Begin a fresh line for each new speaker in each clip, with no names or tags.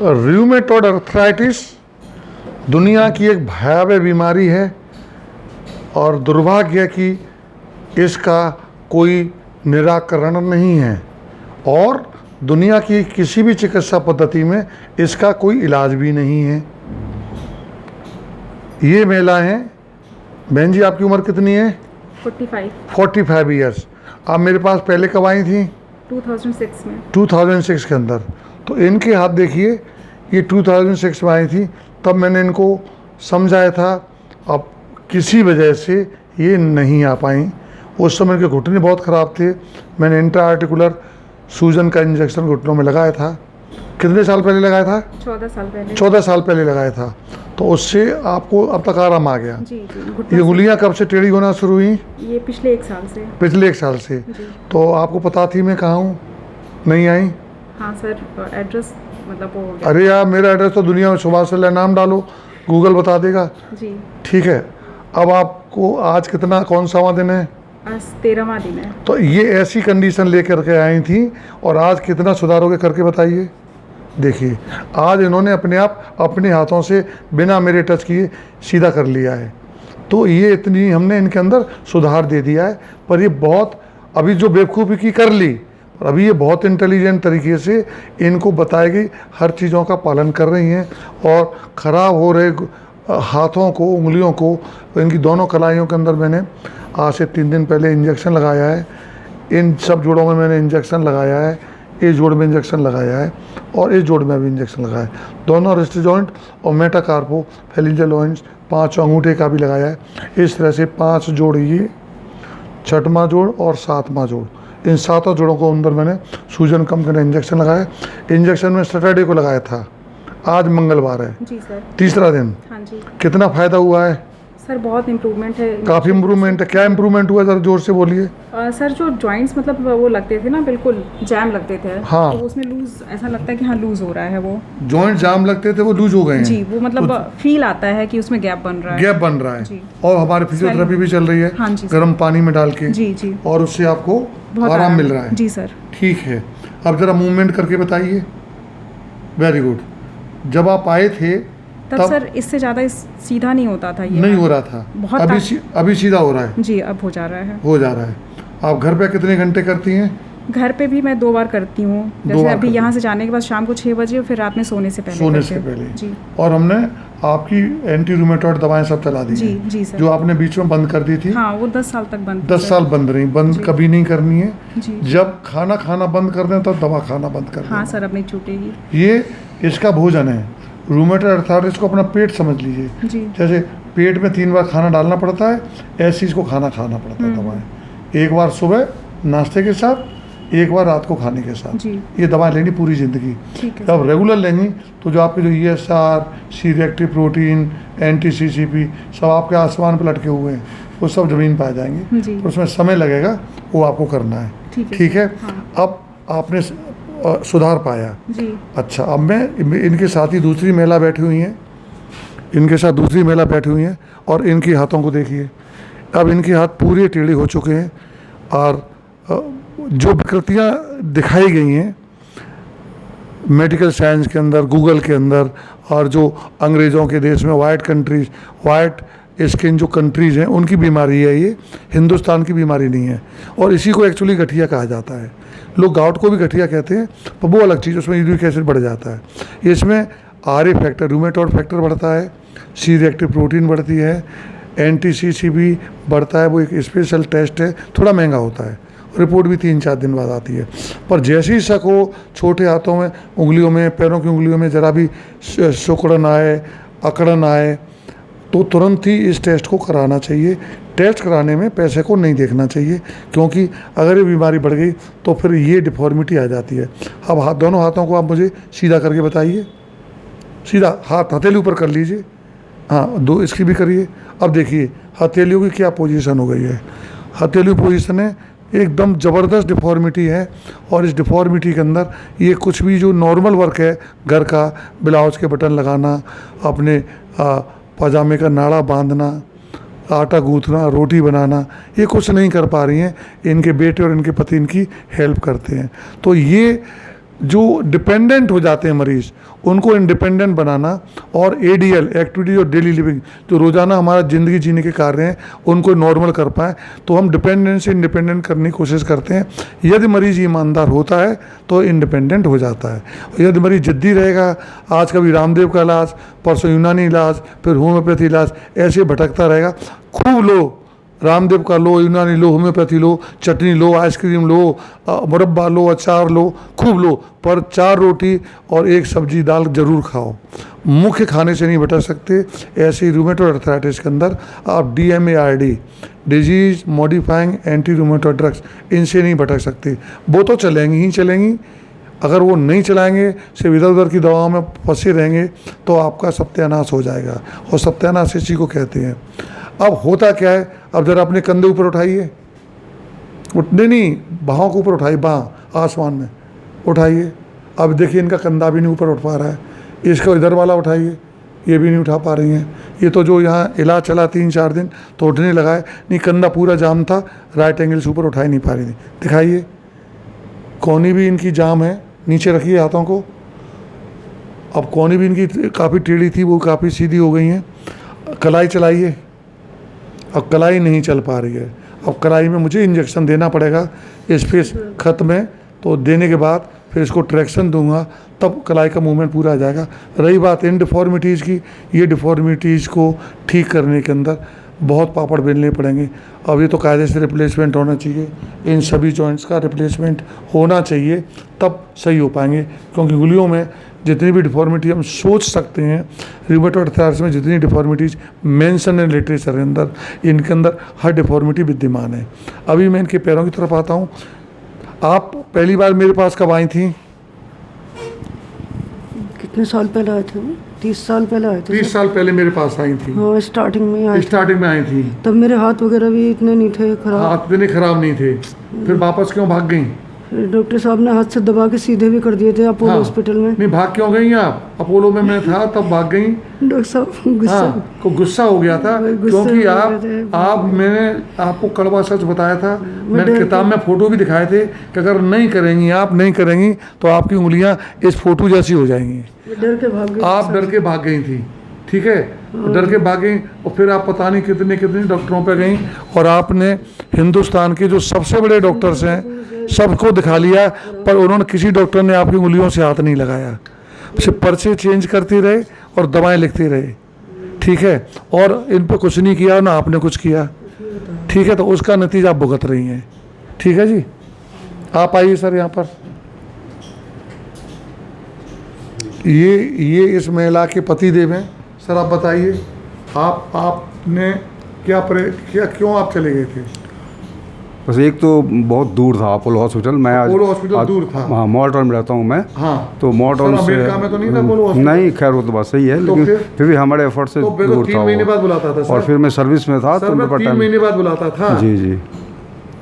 Rheumatoid arthritis दुनिया की एक भयावह बीमारी है और दुर्भाग्य है कि इसका कोई निराकरण नहीं है और दुनिया की किसी भी चिकित्सा पद्धति में इसका कोई इलाज भी नहीं है। ये महिला हैं। बहन जी, आपकी उम्र कितनी है? 45 ईयर्स। आप मेरे पास पहले कब आई थी?
2006 में।
2006 के अंदर। तो इनके हाथ देखिए, ये 2006 में आई थी, तब मैंने इनको समझाया था। अब किसी वजह से ये नहीं आ पाई। उस समय के घुटने बहुत ख़राब थे। मैंने इंट्रा आर्टिकुलर सूजन का इंजेक्शन घुटनों में लगाया था। कितने साल पहले लगाया था?
14 साल पहले।
14 साल पहले लगाया था। तो उससे आपको अब तक आराम आ गया?
जी।
ये उंगलियां कब से टेढ़ी होना शुरू हुई?
ये पिछले 1 साल से।
पिछले 1 साल से। तो आपको पता थी मैं कहाँ हूँ? नहीं आई?
हाँ सर, एड्रेस मतलब वो हो गया।
अरे यार, मेरा एड्रेस तो दुनिया में सुभाष चंद्र नाम डालो, गूगल बता देगा।
जी
ठीक है। अब आपको आज कितना, कौन सा दिन है?
आज 13वां दिन है।
तो ये ऐसी कंडीशन लेकर के आई थी और आज कितना सुधारोगे करके बताइए। देखिए, आज इन्होंने अपने आप अपने हाथों से बिना मेरे टच किए सीधा कर लिया है। तो ये इतनी हमने इनके अंदर सुधार दे दिया है। पर ये बहुत अभी जो बेवकूफ़ी की कर ली, और अभी ये बहुत इंटेलिजेंट तरीके से इनको बताएगी, हर चीज़ों का पालन कर रही हैं और ख़राब हो रहे हाथों को, उंगलियों को, इनकी दोनों कलाइयों के अंदर मैंने आज से 3 दिन पहले इंजेक्शन लगाया है। इन सब जोड़ों में मैंने इंजेक्शन लगाया है। इस जोड़ में इंजेक्शन लगाया है और इस जोड़ में भी इंजेक्शन लगाया है। दोनों रिस्ट जॉइंट और मेटाकार्पो फेलिंजल जॉइंट्स 5 अंगूठे का भी लगाया है। इस तरह से 5 जोड़, ये 6वां जोड़ और 7वां जोड़, इन 7 जोड़ों को अंदर मैंने सूजन कम करने इंजेक्शन लगाया। इंजेक्शन में सैटरडे को लगाया था, आज मंगलवार है।
जी सर।
तीसरा दिन।
हाँ जी
कितना फ़ायदा हुआ है?
सर, बहुत इम्प्रूवमेंट है।
काफ़ी इम्प्रूवमेंट है। क्या इम्प्रूवमेंट हुआ, ज़रा जोर से बोलिए।
सर, जो जॉइंट्स मतलब वो लगते थे ना, बिल्कुल जैम लगते थे।
हाँ।
तो उसमें लूज, ऐसा लगता है कि हाँ लूज हो रहा है। वो
जॉइंट जाम लगते थे, वो लूज हो गए हैं।
जी, वो मतलब फील आता है कि उसमें गैप बन रहा है।
गैप बन रहा है।
जी।
और हमारे फिजियोथेरेपी भी चल रही है।
हाँ जी।
गर्म पानी में डाल के।
जी जी।
और उससे आपको
बहुत
आराम मिल रहा है।
जी सर।
ठीक है। अब ज़रा मूवमेंट करके बताइए। Very good. जब आप आए थे
तब सर इससे ज़्यादा सीधा नहीं होता था। ये
नहीं हो रहा था।
बहुत
अभी सीधा हो रहा है।
जी, अब हो जा रहा है।
हो जा रहा है। आप घर पे कितने घंटे करती हैं?
घर पे भी मैं 2 बार करती हूँ। जैसे अभी यहाँ से जाने के बाद शाम को 6 बजे और फिर रात में सोने से पहले। जी।
और हमने आपकी एंटी रूमेटॉइड दवाएं सब चला दी।
जी जी सर।
जो आपने बीच में बंद कर दी थी।
हाँ, वो 10 साल तक बंद।
10 साल बंद रही। बंद कभी नहीं करनी है।
जी।
जब खाना बंद कर दें तब दवा खाना बंद कर दें।
हाँ सर, अब नहीं छूटेगी।
ये इसका भोजन है। रूमेटॉइड अर्थराइटिस को अपना पेट समझ लीजिए।
जी।
जैसे पेट में 3 बार खाना डालना पड़ता है, ऐसे इसको खाना पड़ता है। दवाएं 1 बार सुबह नाश्ते के साथ, 1 बार रात को खाने के साथ।
जी।
ये दवाएं लेनी पूरी ज़िंदगी।
ठीक है।
जब रेगुलर लेंगी तो जो आपके जो ESR, C reactive protein, anti CCP सब आपके आसमान पर लटके हुए हैं, वो सब ज़मीन पर आ जाएंगे।
जी।
तो उसमें समय लगेगा, वो आपको करना है। ठीक है।
हाँ।
अब आपने सुधार पाया।
जी।
अच्छा, अब मैं इनके साथ ही दूसरी महिला बैठी हुई हैं। इनके साथ दूसरी महिला बैठी हुई हैं और इनके हाथों को देखिए। अब इनके हाथ पूरे टेढ़े हो चुके हैं और जो विकृतियाँ दिखाई गई हैं मेडिकल साइंस के अंदर, गूगल के अंदर, और जो अंग्रेज़ों के देश में वाइट स्किन जो कंट्रीज़ हैं उनकी बीमारी है ये, हिंदुस्तान की बीमारी नहीं है। और इसी को एक्चुअली गठिया कहा जाता है। लोग गाउट को भी गठिया कहते हैं, पर वो अलग चीज़, उसमें यूरिक एसिड बढ़ जाता है। इसमें RA फैक्टर, रूमेटॉइड फैक्टर बढ़ता है, सी रिएक्टिव प्रोटीन बढ़ती है, एंटी CCP बढ़ता है। वो एक स्पेशल टेस्ट है, थोड़ा महंगा होता है। रिपोर्ट भी 3-4 दिन बाद आती है। पर जैसे ही शक हो, छोटे हाथों में, उंगलियों में, पैरों की उंगलियों में ज़रा भी सिकुड़न आए, अकड़न आए, तो तुरंत ही इस टेस्ट को कराना चाहिए। टेस्ट कराने में पैसे को नहीं देखना चाहिए, क्योंकि अगर ये बीमारी बढ़ गई तो फिर ये डिफॉर्मिटी आ जाती है। अब दोनों हाथों को आप मुझे सीधा करके बताइए। सीधा हाथ हथेली ऊपर कर लीजिए। हाँ, 2 इसकी भी करिए। अब देखिए हथेलियों की क्या पोजीशन हो गई है। हथेली पोजीशन है, एकदम ज़बरदस्त डिफॉर्मिटी है। और इस डिफॉर्मिटी के अंदर ये कुछ भी जो नॉर्मल वर्क है, घर का ब्लाउज के बटन लगाना, अपने पजामे का नाड़ा बांधना, आटा गूंथना, रोटी बनाना, ये कुछ नहीं कर पा रही हैं। इनके बेटे और इनके पति इनकी हेल्प करते हैं। तो ये जो डिपेंडेंट हो जाते हैं मरीज़, उनको इंडिपेंडेंट बनाना, और ADL एक्टिविटी और डेली लिविंग, जो रोज़ाना हमारा ज़िंदगी जीने के कार्य हैं, उनको नॉर्मल कर पाएँ। तो हम डिपेंडेंट से इंडिपेंडेंट करने की कोशिश करते हैं। यदि मरीज़ ईमानदार होता है तो इंडिपेंडेंट हो जाता है। यदि मरीज़ जिद्दी रहेगा, आज कभी रामदेव का इलाज, परसों यूनानी इलाज, फिर होम्योपैथी इलाज, ऐसे भटकता रहेगा। खूब लो, रामदेव का लो, यूनानी लो, होम्योपैथी लो, चटनी लो, आइसक्रीम लो, मुरब्बा लो, अचार लो, खूब लो, पर 4 रोटी और 1 सब्जी दाल जरूर खाओ। मुख्य खाने से नहीं भटक सकते। ऐसे ही रूमेटॉइड अर्थराइटिस के अंदर आप DMARD, disease modifying anti rheumatoid drugs, इनसे नहीं भटक सकते। वो तो चलेंगी ही चलेंगी। अगर वो नहीं चलाएंगे, सिर्फ इधर उधर की दवाओं में फंसे रहेंगे, तो आपका सत्यानाश हो जाएगा। और सत्यानाश इसी को कहते हैं। अब होता क्या है, अब जरा अपने कंधे ऊपर उठाइए, उठने नहीं, बाहों को ऊपर उठाइए, बाह आसमान में उठाइए। अब देखिए इनका कंधा भी नहीं ऊपर उठ पा रहा है। इसको इधर वाला उठाइए, ये भी नहीं उठा पा रही हैं। ये तो जो यहाँ इलाज चला 3-4 दिन तो उठने लगा है, नहीं कंधा पूरा जाम था, राइट एंगल से ऊपर उठा ही नहीं पा रही थी। दिखाइए, कोनी भी इनकी जाम है, नीचे रखिए हाथों को। अब कोनी भी इनकी काफ़ी टेढ़ी थी, वो काफ़ी सीधी हो गई हैं। कलाई चलाइए, अब कलाई नहीं चल पा रही है। अब कलाई में मुझे इंजेक्शन देना पड़ेगा, स्पेस खत्म है, तो देने के बाद फिर इसको ट्रैक्शन दूंगा, तब कलाई का मूवमेंट पूरा आ जाएगा। रही बात इन डिफॉर्मिटीज़ की, ये डिफॉर्मिटीज़ को ठीक करने के अंदर बहुत पापड़ बेलने पड़ेंगे। अब ये तो कायदे से रिप्लेसमेंट होना चाहिए, इन सभी जॉइंट्स का रिप्लेसमेंट होना चाहिए, तब सही हो पाएंगे। क्योंकि उंगलियों में जितनी भी डिफॉर्मिटी हम सोच सकते हैं, रूमेटॉइड अर्थराइटिस में जितनी डिफॉर्मिटीज़ मेंशन है लिटरेचर के अंदर, इनके अंदर हर डिफॉर्मिटी विद्यमान है। अभी मैं इनके पैरों की तरफ आता हूँ। आप पहली बार मेरे पास कब आई थी?
कितने साल पहले आए थे? 30 साल पहले आए थे।
30 साल पहले मेरे पास आई थी।
हाँ, स्टार्टिंग में आई
थी।
तब मेरे हाथ वगैरह भी इतने नहीं थे खराब।
हाथ इतने खराब नहीं थे। फिर वापस क्यों भाग गई?
फिर डॉक्टर साहब ने हाथ से दबा के सीधे भी कर दिए थे अपोलो हॉस्पिटल में।
नहीं, भाग क्यों गई आप? अपोलो में मैं था तब भाग गई।
डॉक्टर साहब
को गुस्सा हो गया था, क्योंकि मैंने आपको कड़वा सच बताया था। मैंने किताब में फोटो भी दिखाए थे कि अगर नहीं करेंगी तो आपकी उंगलियां इस फोटो जैसी हो जाएंगी।
डर के भाग गई।
आप डर के भाग गई थी, ठीक है, डर के भाग गई। और फिर आप पता नहीं कितने डॉक्टरों पे गई, और आपने हिंदुस्तान के जो सबसे बड़े डॉक्टर्स हैं सबको दिखा लिया, पर उन्होंने किसी डॉक्टर ने आपकी उंगलियों से हाथ नहीं लगाया। सिर्फ पर्चे चेंज करते रहे और दवाएं लिखते रहे, ठीक है, और इन पे कुछ नहीं किया, ना आपने कुछ किया, ठीक है। तो उसका नतीजा आप भुगत रही हैं, ठीक है जी। आप आइए सर यहाँ पर। ये इस महिला के पति देव हैं। सर आप बताइए, आपने क्या क्यों आप चले गए थे?
बस एक तो बहुत दूर था अपोलो हॉस्पिटल। मैं
अपोलो हॉस्पिटल दूर था।
हाँ, मॉल टाउन में रहता हूँ मैं।
हाँ,
तो मॉल टाउन से
अमेरिका में तो नहीं था अपोलो हॉस्पिटल?
नहीं, खैर वो तो बात सही है,
तो
लेकिन फिर भी हमारे एफर्ट से
तो
दूर था।
3 महीने बाद बुलाता था सर।
और फिर मैं सर्विस में था, तो मेरे
3 महीने बाद बुलाता था।
जी जी,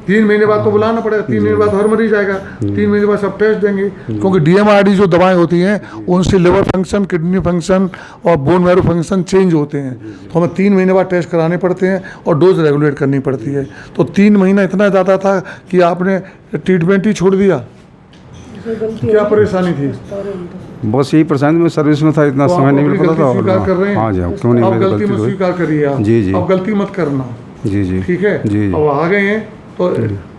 3 महीने बाद तो बुलाना पड़ेगा। 3 महीने बाद हर मरीज आएगा, 3 महीने बाद सब टेस्ट देंगे। क्योंकि DMARD जो दवाएं होती हैं उनसे लिवर फंक्शन, किडनी फंक्शन और बोन मैरो फंक्शन चेंज होते हैं, तो हमें 3 महीने बाद टेस्ट कराने पड़ते हैं और डोज रेगुलेट करनी पड़ती है। तो 3 महीना इतना ज़्यादा था कि आपने ट्रीटमेंट ही छोड़ दिया। क्या परेशानी थी?
बस यही परेशानी, में सर्विस में था, इतना
तो
समय नहीं मिल पाता था।
स्वीकार कर रहे हैं?
हाँ जी, क्यों नहीं,
अब गलती मत स्वीकार करिए आप।
जी जी,
अब गलती मत करना।
जी जी,
ठीक है
जी।
अब आ गए हैं तो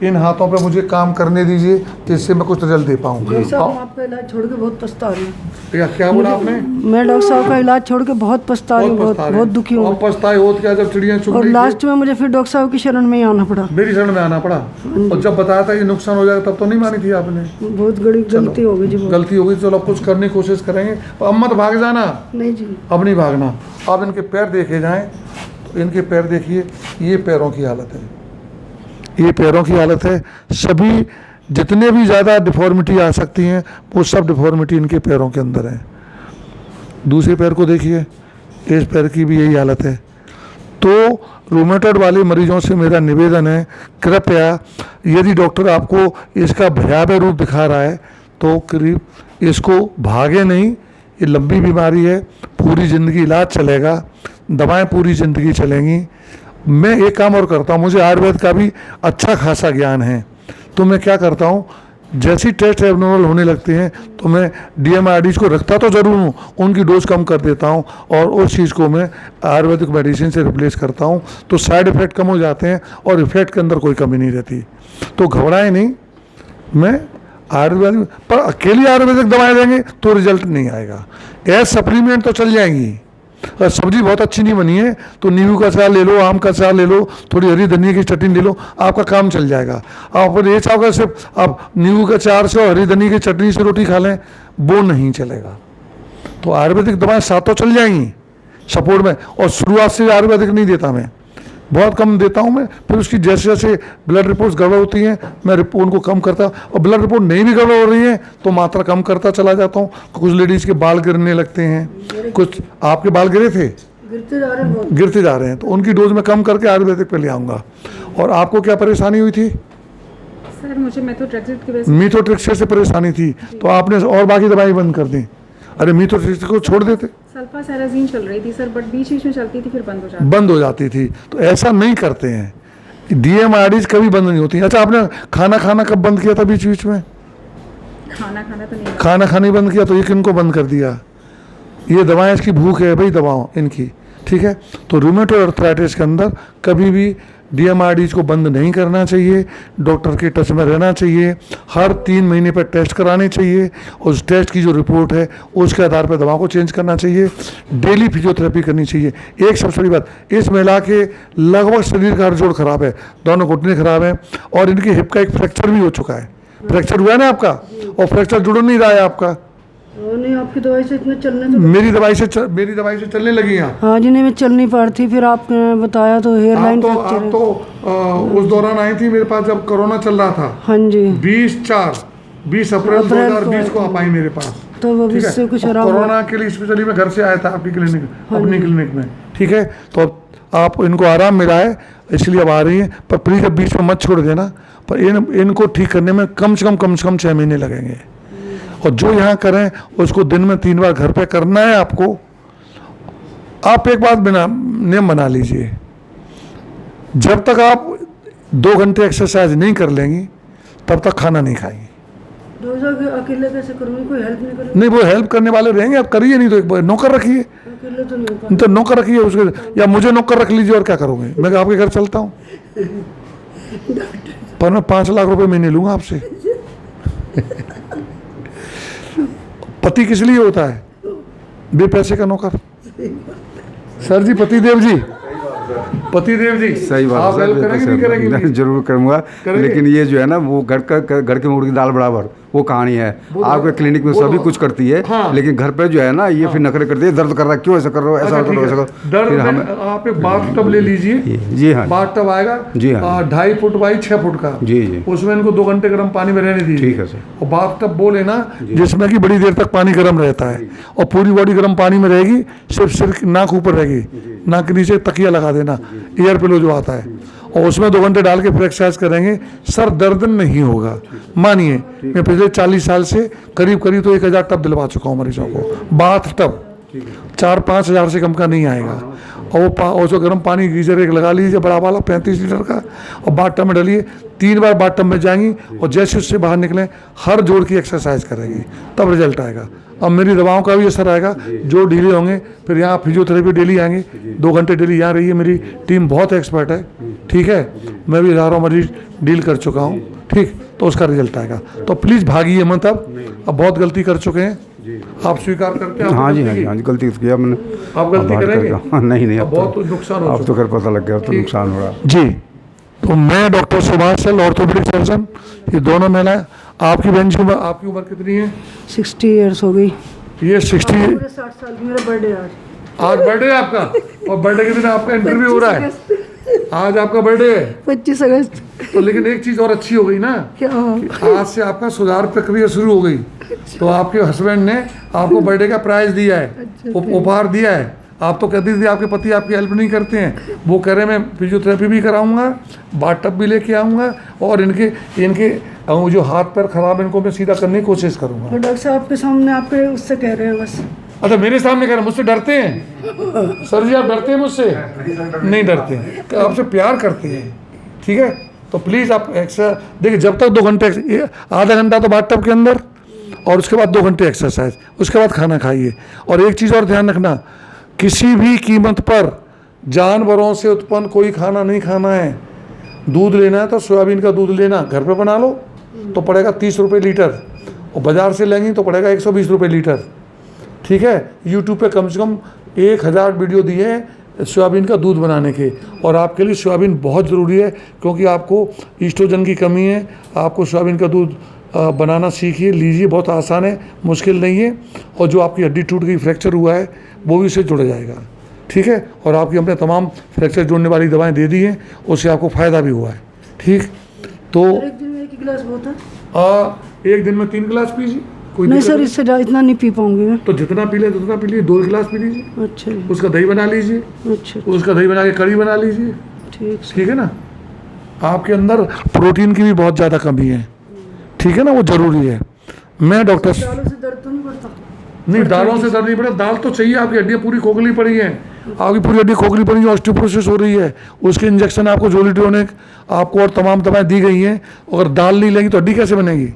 इन हाथों पे मुझे काम करने दीजिए, जिससे मैं कुछ रिजल्ट दे पाऊँ।
आपका इलाज छोड़ के बहुत पछता रही हूँ।
क्या बोला आपने?
मैं डॉक्टर साहब का इलाज छोड़ के बहुत पछता रही हूँ, बहुत दुखी हूँ।
पछताए हो क्या जब चिड़िया चुग
और लास्ट में मुझे फिर डॉक्टर साहब की शरण में ही आना पड़ा।
मेरी शरण में आना पड़ा? और जब बताया था ये नुकसान हो जाएगा तब तो नहीं मानी थी आपने?
बहुत बड़ी गलती हो गई जी।
गलती हो गई, चलो अब कुछ करने की कोशिश करेंगे। अब मत भाग जाना।
नहीं जी,
अब नहीं भागना। अब इनके पैर देखे जाएं, तो इनके पैर देखिए, ये पैरों की हालत है, ये पैरों की हालत है। सभी जितने भी ज़्यादा डिफॉर्मिटी आ सकती हैं वो सब डिफॉर्मिटी इनके पैरों के अंदर है। दूसरे पैर को देखिए, इस पैर की भी यही हालत है। तो रूमेटॉइड वाले मरीजों से मेरा निवेदन है, कृपया यदि डॉक्टर आपको इसका भयावह रूप दिखा रहा है तो करीब इसको भागे नहीं। ये लंबी बीमारी है, पूरी ज़िंदगी इलाज चलेगा, दवाएं पूरी ज़िंदगी चलेंगी। मैं एक काम और करता हूँ, मुझे आयुर्वेद का भी अच्छा खासा ज्ञान है, तो मैं क्या करता हूँ, जैसी टेस्ट एबनॉर्मल होने लगते हैं तो मैं DMIRDs को रखता तो ज़रूर हूँ, उनकी डोज कम कर देता हूँ और उस चीज़ को मैं आयुर्वेदिक मेडिसिन से रिप्लेस करता हूँ, तो साइड इफ़ेक्ट कम हो जाते हैं और इफ़ेक्ट के अंदर कोई कमी नहीं रहती। तो घबराएं नहीं, मैं आयुर्वेदिक पर अकेली आयुर्वेदिक दवाएं देंगे तो रिजल्ट नहीं आएगा। एज सप्लीमेंट तो चल जाएंगी। अगर सब्जी बहुत अच्छी नहीं बनी है तो नींबू का अचार ले लो, आम का अचार ले लो, थोड़ी हरी धनिया की चटनी ले लो, आपका काम चल जाएगा। आप अगर ये चाहोगे सिर्फ आप नींबू के अचार से और हरी धनिया की चटनी से रोटी खा लें, वो नहीं चलेगा। तो आयुर्वेदिक दवाएं सातों चल जाएंगी सपोर्ट में, और शुरुआत से आयुर्वेदिक नहीं देता मैं, बहुत कम देता हूं मैं। फिर उसकी जैसे जैसे ब्लड रिपोर्ट्स गड़बड़ होती हैं मैं उनको कम करता, और ब्लड रिपोर्ट नहीं भी गड़बड़ हो रही है तो मात्रा कम करता चला जाता हूँ। कुछ लेडीज़ के बाल गिरने लगते हैं, कुछ आपके बाल गिरे थे, गिरते जा रहे हैं, तो उनकी डोज में कम करके आयुर्वेदिक पे ले आऊँगा। और आपको क्या परेशानी हुई थी?
सर मुझे मेथोट्रेक्सेट की वजह से
मीथोट्रेक्सेट से परेशानी थी, तो आपने और बाकी दवाई बंद कर दी। अरे मीथोट्रेक्सेट को छोड़ देते।
सल्फासेराजीन चल रही थी सर, बट बीच बीच में चलती थी, फिर बंद हो जाती
थी। तो ऐसा नहीं करते हैं। DMIRDs कभी बंद नहीं होती। अच्छा, आपने खाना खाना कब बंद किया था बीच बीच में?
खाना तो नहीं,
खाना खाना बंद किया, तो ये किनको बंद कर दिया? ये दवाएं, इसकी भूख है भाई दवाओं इनकी, ठीक है। तो रूमेटॉइड अर्थराइटिस के अंदर कभी भी DMIRDs को बंद नहीं करना चाहिए, डॉक्टर के टच में रहना चाहिए, हर 3 महीने पर टेस्ट कराने चाहिए, उस टेस्ट की जो रिपोर्ट है उसके आधार पर दवा को चेंज करना चाहिए, डेली फिजियोथेरेपी करनी चाहिए। एक सबसे बड़ी बात, इस महिला के लगभग शरीर का हर जोड़ खराब है, दोनों घुटने खराब हैं, और इनकी हिप का एक फ्रैक्चर भी हो चुका है। फ्रैक्चर हुआ है ना आपका, और फ्रैक्चर जुड़ नहीं रहा है आपका।
नहीं, आपकी दवाई से इतने चलने तो
मेरी दवाई से चलने लगी हैं।
हाँ जी, नहीं मैं चल नहीं पा रही थी, फिर आपने बताया तो हेयर लाइन
आप तो उस दौरान आई थी मेरे पास जब कोरोना चल रहा था।
हाँ जी,
20 अप्रैल 2020 को आप आई मेरे पास।
तो अब इससे कुछ आराम।
कोरोना के लिए स्पेशली मैं घर से आया था आपकी क्लिनिक, अपनी क्लिनिक में, ठीक है। तो आप इनको आराम मिला है इसलिए अब आ रही है, पर प्लीज अब बीच में मत छोड़ देना। पर इनको ठीक करने में कम से कम 6 महीने लगेंगे, और जो यहाँ करें उसको दिन में 3 बार घर पे करना है आपको। आप एक बात बिना नियम बना लीजिए, जब तक आप 2 घंटे एक्सरसाइज नहीं कर लेंगी तब तक खाना नहीं खाएंगी।
अकेले कैसे करूँगी, कोई हेल्प नहीं करेगा?
नहीं, वो हेल्प करने वाले रहेंगे, आप करिए, नहीं तो एक बार नौकर रखिए।
अकेले तो नहीं,
तो नौकर रखिए उसके, या मुझे नौकर रख लीजिए, और क्या करोगे, मैं आपके घर चलता हूँ, पर मैं 5 लाख रुपए महीने लूँगा आपसे। पति किस लिए होता है? बे पैसे का नौकर। सर जी, पतिदेव जी,
सही बात
आप हेल्प करेंगे नहीं करेंगे?
जरूर करूँगा, लेकिन ये जो है ना वो घर के मुर्गी दाल बराबर वो कहानी है। आपके क्लिनिक में सभी कुछ करती है,
हाँ।
लेकिन घर पे जो है ना ये फिर नखरे करती है, दर्द कर रहा है, क्यों ऐसा कर रहे हो, ऐसा करो, ऐसा करो।
दर्द आप एक बाथ टब ले लीजिए।
जी हाँ,
बाथ टब आएगा
जी हाँ,
2.5 फुट बाई 6 फुट का।
जी जी,
उसमें इनको 2 घंटे गर्म पानी में रहने दीजिए।
ठीक है सर।
और बाथ टब वो लेना जिसमें कि बड़ी देर तक पानी गर्म रहता है, और पूरी बॉडी गर्म पानी में रहेगी, सिर्फ नाक ऊपर रहेगी, नाक के नीचे तकिया लगा देना, एयर पिलो जो आता है, और उसमें 2 घंटे डाल के फिर एक्सरसाइज करेंगे, सर दर्द नहीं होगा। मानिए मैं पिछले 40 साल से करीब तो 1000 टब दिलवा चुका हूँ मरीजों को। बाथ टब 4-5 हज़ार से कम का नहीं आएगा, और जो गर्म पानी गीजर एक लगा लीजिए बड़ा वाला 35 लीटर का, और बाथ टब में डालिए, 3 बार बाथ टब में जाएंगी, और जैसे उससे बाहर निकलें हर जोड़ की एक्सरसाइज करेंगी, तब रिजल्ट आएगा। अब मेरी दवाओं का भी असर आएगा, जो ढीले होंगे फिर यहाँ फिजियोथेरेपी डेली आएंगे, 2 घंटे डेली यहाँ रहिए, मेरी टीम बहुत एक्सपर्ट है, ठीक है। मैं भी हज़ारों मरीज डील कर चुका हूँ, ठीक, तो उसका रिजल्ट आएगा। तो प्लीज़ भागिए मत, अब बहुत गलती कर चुके हैं, आप स्वीकार करते हैं?
हाँ जी, गलती किया मैंने।
आप गलती करेंगे?
नहीं, अब
बहुत नुकसान हो,
अब तो कर पता लग गया, अब तो नुकसान हो रहा
जी। तो मैं डॉक्टर सुभाष सल, ऑर्थोपेडिक सर्जन, ये दोनों महिलाएं। आपकी बहन की उम्र कितनी है?
60 ईयर्स हो गई।
ये 60।
60 साल की मेरा बर्थडे
आज बर्थडे है आपका, और बर्थडे के दिन आपका इंटरव्यू हो रहा है। आज आपका बर्थडे है
25 अगस्त।
तो लेकिन एक चीज़ और अच्छी हो गई ना,
क्या?
आज से आपका सुधार प्रक्रिया शुरू हो गई। तो आपके हस्बैंड ने आपको बर्थडे का प्राइज दिया है, उपहार दिया है। आप तो कहती थी आपके पति आपकी हेल्प नहीं करते हैं, वो कह रहे मैं फिजियोथेरेपी भी कराऊंगा, बाथ टब भी लेके आऊँगा, और इनके जो हाथ पैर खराब है इनको मैं सीधा करने की कोशिश करूँगा।
डॉक्टर साहब के सामने आपके उससे कह रहे हैं बस।
अच्छा, मेरे सामने कह रहे हैं, मुझसे डरते हैं? सर जी आप डरते हैं मुझसे? नहीं डरते हैं, आपसे प्यार करते हैं, ठीक है। तो प्लीज़ आप एक्सरसाइज देखिए, जब तक 2 घंटे, आधा घंटा तो बाथटब के अंदर और उसके बाद 2 घंटे एक्सरसाइज, उसके बाद खाना खाइए। और एक चीज़ और ध्यान रखना, किसी भी कीमत पर जानवरों से उत्पन्न कोई खाना नहीं खाना है। दूध लेना है तो सोयाबीन का दूध लेना, घर पे बना लो तो पड़ेगा 30 रुपये लीटर, और बाज़ार से लेंगी तो पड़ेगा 120 रुपये लीटर। ठीक है, यूट्यूब पे कम से कम 1000 वीडियो दिए हैं सोयाबीन का दूध बनाने के, और आपके लिए सोयाबीन बहुत ज़रूरी है, क्योंकि आपको ईस्ट्रोजन की कमी है। आपको सोयाबीन का दूध बनाना सीखिए, लीजिए, बहुत आसान है, मुश्किल नहीं है। और जो आपकी हड्डी टूट गई, फ्रैक्चर हुआ है, वो भी उससे जुड़ जाएगा। ठीक है, और आपकी हमने तमाम फ्रैक्चर जोड़ने वाली दवाएं दे दी हैं, उससे आपको फ़ायदा भी हुआ है। ठीक, तो
एक दिन में 1 गिलास बहुत है?
एक दिन में 3 गिलास पीजिए, कोई
नहीं
दिक्कत
सर, इससे इतना नहीं पी पाऊंगी मैं।
तो जितना पी ले उतना पी लीजिए, 2 गिलास पी लीजिए,
अच्छा जी,
उसका दही बना लीजिए,
अच्छा
उसका दही बना के कड़ी बना लीजिए।
ठीक सर।
ठीक है ना, आपके अंदर प्रोटीन की भी बहुत ज़्यादा कमी है। ठीक है ना, वो ज़रूरी है। मैं डॉक्टर
दालों से दर्द तो नहीं पड़ता?
नहीं, दालों से दर्द नहीं पड़ा, दाल तो चाहिए। आपकी हड्डियाँ पूरी खोखली पड़ी हैं, आपकी पूरी हड्डी खोखली पड़ी है, ऑस्टियोपोरोसिस हो रही है, उसके इंजेक्शन आपको जोलिट्रोनिक आपको और तमाम दवाएं दी गई हैं। अगर दाल नहीं लेंगी तो हड्डी कैसे बनेगी?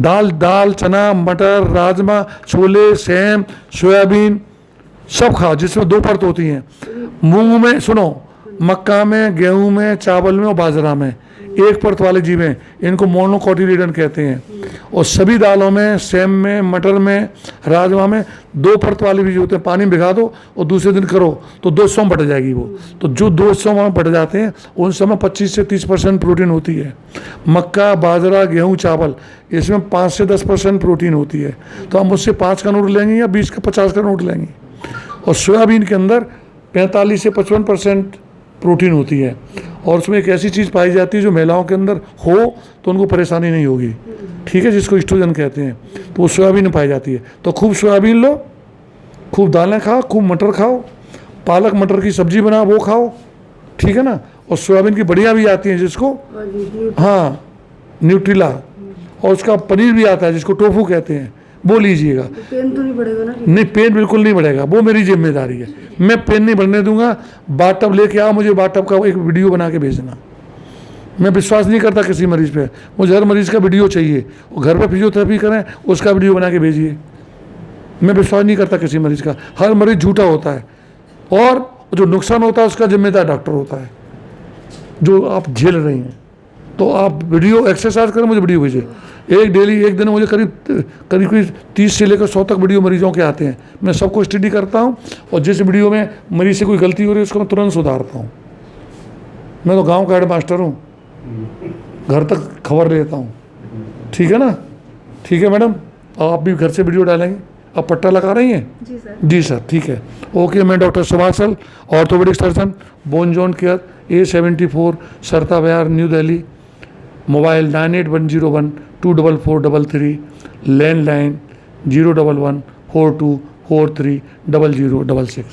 दाल, चना, मटर, राजमा, छोले, सेम, सोयाबीन सब खाओ, जिसमें 2 परत होती हैं। मूंग में, सुनो, मक्का में, गेहूं में, चावल में और बाजरा में 1 परत वाले जीव हैं, इनको मोनोकोटिलिडन कहते हैं। और सभी दालों में, सेम में, मटर में, राजमा में 2 परत वाले बीज होते हैं। पानी में भिगा दो और दूसरे दिन करो तो 2 हिस्सों में बट जाएगी वो। तो जो 2 हिस्सों में बट जाते हैं उन सब में 25 से 30% प्रोटीन होती है। मक्का, बाजरा, गेहूं, चावल, इसमें 5 से 10% प्रोटीन होती है। तो हम उससे 5 का नोट लेंगे या 20 का 50 का नोट लेंगे। और सोयाबीन के अंदर 45 से 55% प्रोटीन होती है, और उसमें एक ऐसी चीज़ पाई जाती है जो महिलाओं के अंदर हो तो उनको परेशानी नहीं होगी। ठीक है, जिसको ईस्ट्रोजन कहते हैं, तो वो सोयाबीन में पाई जाती है। तो खूब सोयाबीन लो, खूब दालें खाओ, खूब मटर खाओ, पालक मटर की सब्जी बनाओ, वो खाओ। ठीक है ना, और सोयाबीन की बढ़िया भी आती है जिसको, हाँ, न्यूट्रिला, और उसका पनीर भी आता है जिसको टोफू कहते हैं, वो लीजिएगा।
पेन तो नहीं बढ़ेगा ना?
नहीं, पेन बिल्कुल नहीं बढ़ेगा, वो मेरी जिम्मेदारी है, मैं पेन नहीं बढ़ने दूंगा। बाथटब लेके आओ, मुझे बाथटब का एक वीडियो बना के भेजना। मैं विश्वास नहीं करता किसी मरीज़ पे, मुझे हर मरीज़ का वीडियो चाहिए, और घर पे फिजियोथेरेपी करें उसका वीडियो बना के भेजिए। मैं विश्वास नहीं करता किसी मरीज़ का, हर मरीज़ झूठा होता है, और जो नुकसान होता है उसका जिम्मेदार डॉक्टर होता है, जो आप झेल रही हैं। तो आप वीडियो एक्सरसाइज करें, मुझे वीडियो भेजिए। एक दिन में मुझे करीब 30 से लेकर 100 तक वीडियो मरीजों के आते हैं। मैं सबको स्टडी करता हूं, और जिस वीडियो में मरीज से कोई गलती हो रही है उसको मैं तुरंत सुधारता हूं। मैं तो गांव का हेड मास्टर हूं, घर तक खबर लेता हूं। ठीक है ना, ठीक है मैडम, आप भी घर से वीडियो डालेंगे। आप पट्टा लगा रही हैं?
जी सर।
जी सर, ठीक है, ओके। मैं doctor Subhashal, orthopaedic surgeon, bone joint care, A74 Sarita Vihar, new Delhi. Mobile 9810124433, landline 01142430066।